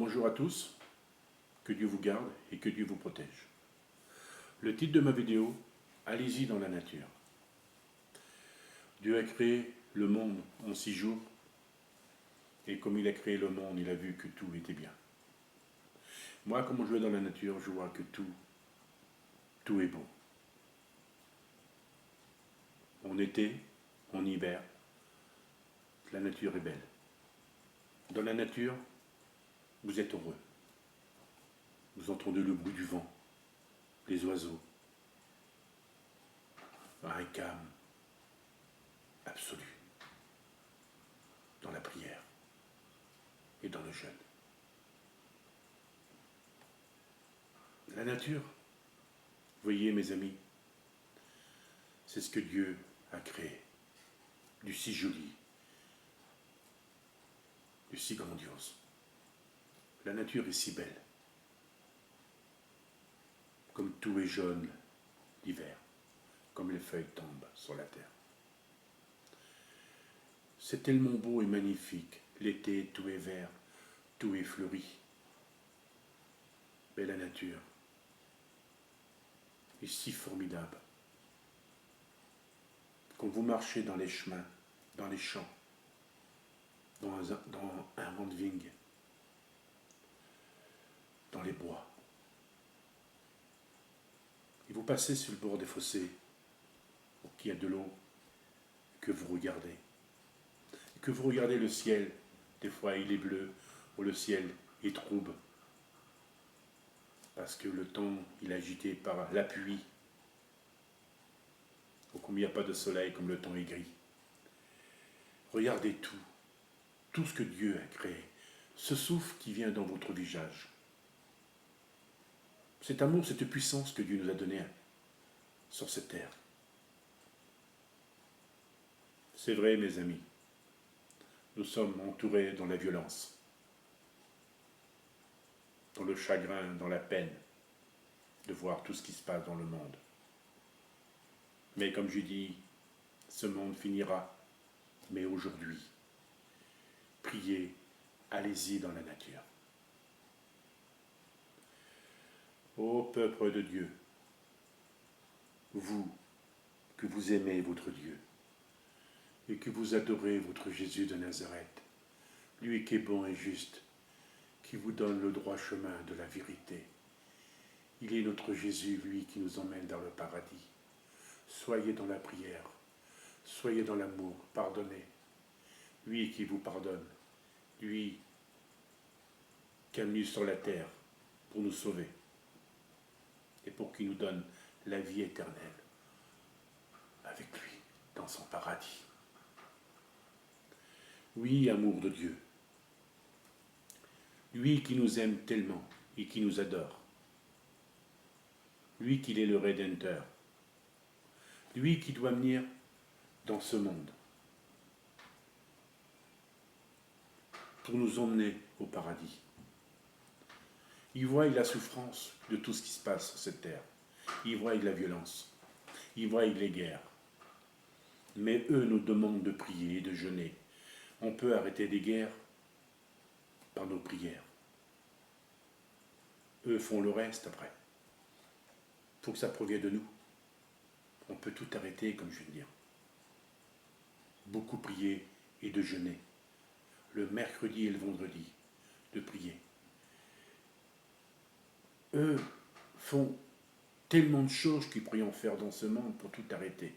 Bonjour à tous, que Dieu vous garde et que Dieu vous protège. Le titre de ma vidéo, allez-y dans la nature. Dieu a créé le monde en 6 jours et comme il a créé le monde, il a vu que tout était bien. Moi, comme je vais dans la nature, je vois que tout est beau. En été, en hiver, la nature est belle. Dans la nature, vous êtes heureux. Vous entendez le bruit du vent, les oiseaux, un calme absolu dans la prière et dans le jeûne. La nature, voyez mes amis, c'est ce que Dieu a créé, du si joli, du si grandiose. La nature est si belle, comme tout est jaune l'hiver, comme les feuilles tombent sur la terre. C'est tellement beau et magnifique, l'été tout est vert, tout est fleuri. Mais la nature est si formidable. Quand vous marchez dans les chemins, dans les champs, dans un rang de vigne, dans les bois, et vous passez sur le bord des fossés, où il y a de l'eau, que vous regardez. Et que vous regardez le ciel, des fois il est bleu, ou le ciel est trouble, parce que le temps il est agité par la pluie, ou comme il n'y a pas de soleil, comme le temps est gris. Regardez tout ce que Dieu a créé, ce souffle qui vient dans votre visage. Cet amour, cette puissance que Dieu nous a donnée sur cette terre. C'est vrai, mes amis, nous sommes entourés dans la violence, dans le chagrin, dans la peine de voir tout ce qui se passe dans le monde. Mais comme je dis, ce monde finira, mais aujourd'hui, priez, allez-y dans la nature. Ô peuple de Dieu, vous, que vous aimez votre Dieu, et que vous adorez votre Jésus de Nazareth, lui qui est bon et juste, qui vous donne le droit chemin de la vérité. Il est notre Jésus, lui, qui nous emmène dans le paradis. Soyez dans la prière, soyez dans l'amour, pardonnez. Lui qui vous pardonne, lui qui est venu sur la terre pour nous sauver et pour qu'il nous donne la vie éternelle avec lui dans son paradis. Oui, amour de Dieu, lui qui nous aime tellement et qui nous adore, lui qui est le Rédempteur, lui qui doit venir dans ce monde pour nous emmener au paradis. Il voit la souffrance de tout ce qui se passe sur cette terre. Il voit la violence. Il voit les guerres. Mais eux nous demandent de prier et de jeûner. On peut arrêter des guerres par nos prières. Eux font le reste après. Il faut que ça provienne de nous. On peut tout arrêter, comme je viens de dire. Beaucoup prier et de jeûner. Le mercredi et le vendredi, de prier. Eux font tellement de choses qu'ils pourraient en faire dans ce monde pour tout arrêter.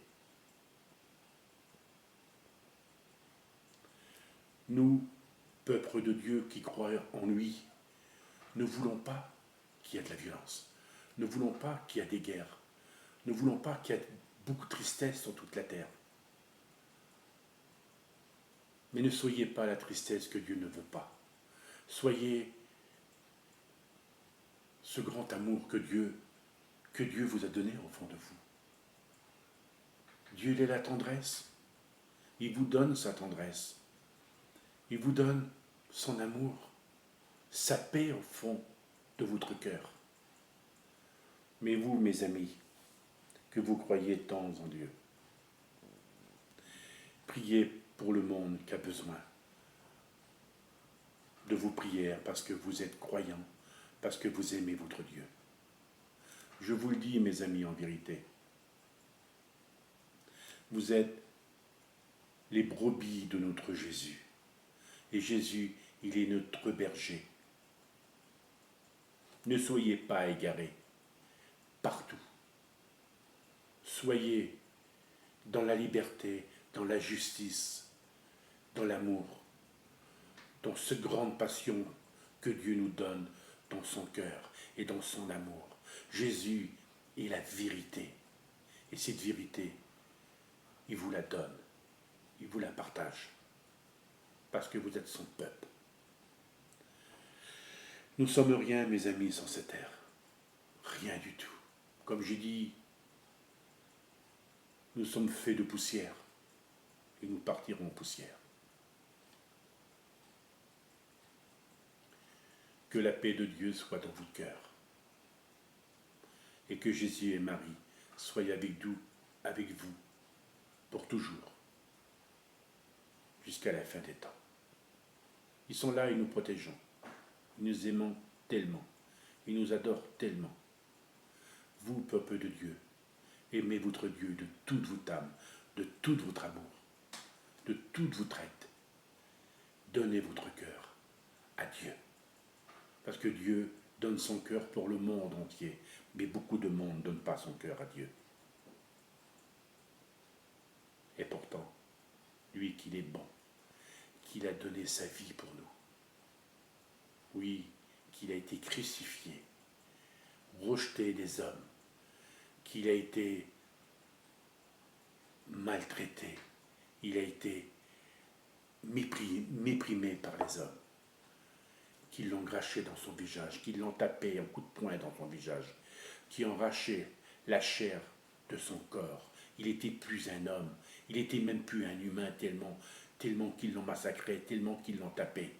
Nous, peuple de Dieu qui croient en lui, ne voulons pas qu'il y ait de la violence. Ne voulons pas qu'il y ait des guerres. Ne voulons pas qu'il y ait beaucoup de tristesse sur toute la terre. Mais ne soyez pas la tristesse que Dieu ne veut pas. Soyez ce grand amour que Dieu vous a donné au fond de vous. Dieu, il est la tendresse. Il vous donne sa tendresse. Il vous donne son amour, sa paix au fond de votre cœur. Mais vous, mes amis, que vous croyez tant en Dieu, priez pour le monde qui a besoin de vos prières parce que vous êtes croyants, parce que vous aimez votre Dieu. Je vous le dis, mes amis, en vérité, vous êtes les brebis de notre Jésus. Et Jésus, il est notre berger. Ne soyez pas égarés partout. Soyez dans la liberté, dans la justice, dans l'amour, dans cette grande passion que Dieu nous donne dans son cœur et dans son amour. Jésus est la vérité. Et cette vérité, il vous la donne, il vous la partage, parce que vous êtes son peuple. Nous ne sommes rien, mes amis, sans cette terre. Rien du tout. Comme j'ai dit, nous sommes faits de poussière, et nous partirons en poussière. Que la paix de Dieu soit dans votre cœur, et que Jésus et Marie soient avec vous, pour toujours, jusqu'à la fin des temps. Ils sont là et nous protégeons. Ils nous aiment tellement. Ils nous adorent tellement. Vous, peuple de Dieu, aimez votre Dieu de toute votre âme, de tout votre amour, de toute votre aide. Donnez votre cœur à Dieu. Parce que Dieu donne son cœur pour le monde entier. Mais beaucoup de monde ne donne pas son cœur à Dieu. Et pourtant, lui qu'il est bon, qu'il a donné sa vie pour nous. Oui, qu'il a été crucifié, rejeté des hommes, qu'il a été maltraité, il a été méprimé par les hommes, qui l'ont craché dans son visage, qui l'ont tapé un coup de poing dans son visage, qui ont arraché la chair de son corps. Il n'était plus un homme, il n'était même plus un humain tellement qu'ils l'ont massacré, tellement qu'ils l'ont tapé.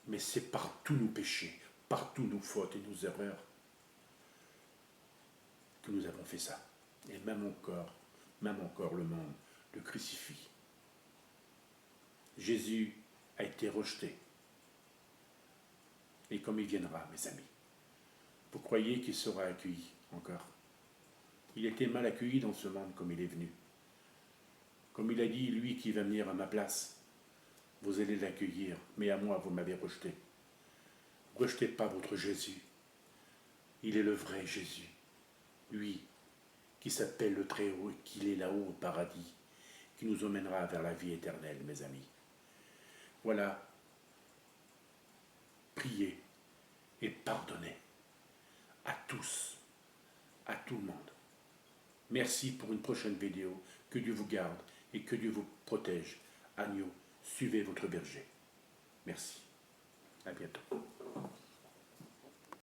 Mais c'est par tous nos péchés, par tous nos fautes et nos erreurs que nous avons fait ça. Et même encore le monde le crucifie. Jésus a été rejeté. Et comme il viendra, mes amis, vous croyez qu'il sera accueilli encore? Il était mal accueilli dans ce monde comme il est venu. Comme il a dit, lui qui va venir à ma place, vous allez l'accueillir, mais à moi, vous m'avez rejeté. Ne rejetez pas votre Jésus. Il est le vrai Jésus. Lui, qui s'appelle le Très-Haut et qui est là-haut au paradis, qui nous emmènera vers la vie éternelle, mes amis. Voilà. Priez et pardonnez à tous, à tout le monde. Merci pour une prochaine vidéo. Que Dieu vous garde et que Dieu vous protège. Agneau, suivez votre berger. Merci. À bientôt.